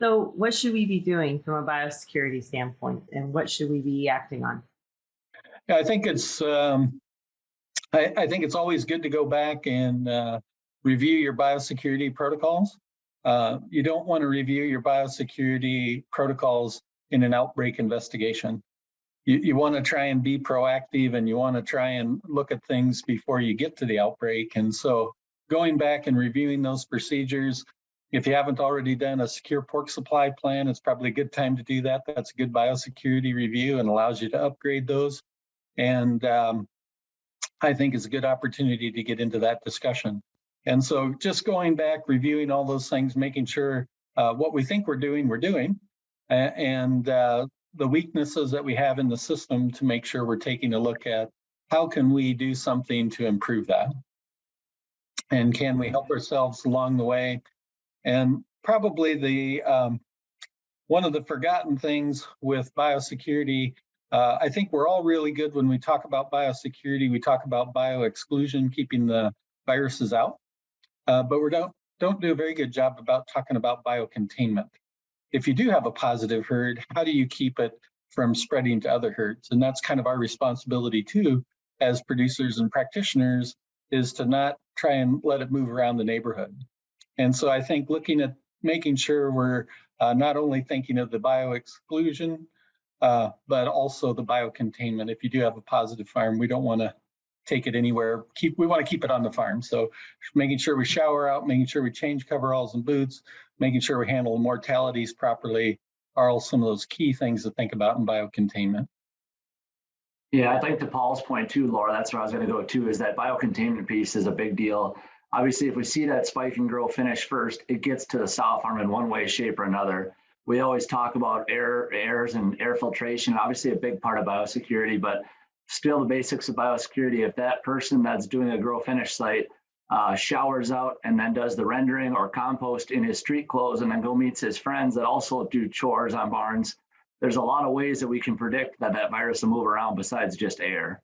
So, what should we be doing from a biosecurity standpoint, and what should we be acting on? Yeah, I think it's always good to go back and review your biosecurity protocols. You don't want to review your biosecurity protocols in an outbreak investigation. You want to try and be proactive, and you want to try and look at things before you get to the outbreak. And so going back and reviewing those procedures, if you haven't already done a secure pork supply plan, it's probably a good time to do that. That's a good biosecurity review and allows you to upgrade those. And I think is a good opportunity to get into that discussion. And so just going back, reviewing all those things, making sure what we think we're doing, and the weaknesses that we have in the system to make sure we're taking a look at how can we do something to improve that? And can we help ourselves along the way? And probably one of the forgotten things with biosecurity, I think we're all really good when we talk about biosecurity. We talk about bioexclusion, keeping the viruses out, but we don't do a very good job about talking about biocontainment. If you do have a positive herd, how do you keep it from spreading to other herds? And that's kind of our responsibility too, as producers and practitioners, is to not try and let it move around the neighborhood. And so I think looking at making sure we're not only thinking of the bioexclusion, but also the biocontainment. If you do have a positive farm, we don't want to take it anywhere. We want to keep it on the farm. So making sure we shower out, making sure we change coveralls and boots, making sure we handle mortalities properly are all some of those key things to think about in biocontainment. Yeah, I think to Paul's point too, Laura, that's where I was going to go too, is that biocontainment piece is a big deal. Obviously, if we see that spike and grow finish first, it gets to the sow farm in one way, shape, or another. We always talk about airs and air filtration, obviously a big part of biosecurity, but still the basics of biosecurity. If that person that's doing a grow finish site showers out and then does the rendering or compost in his street clothes and then go meets his friends that also do chores on barns, there's a lot of ways that we can predict that that virus will move around besides just air.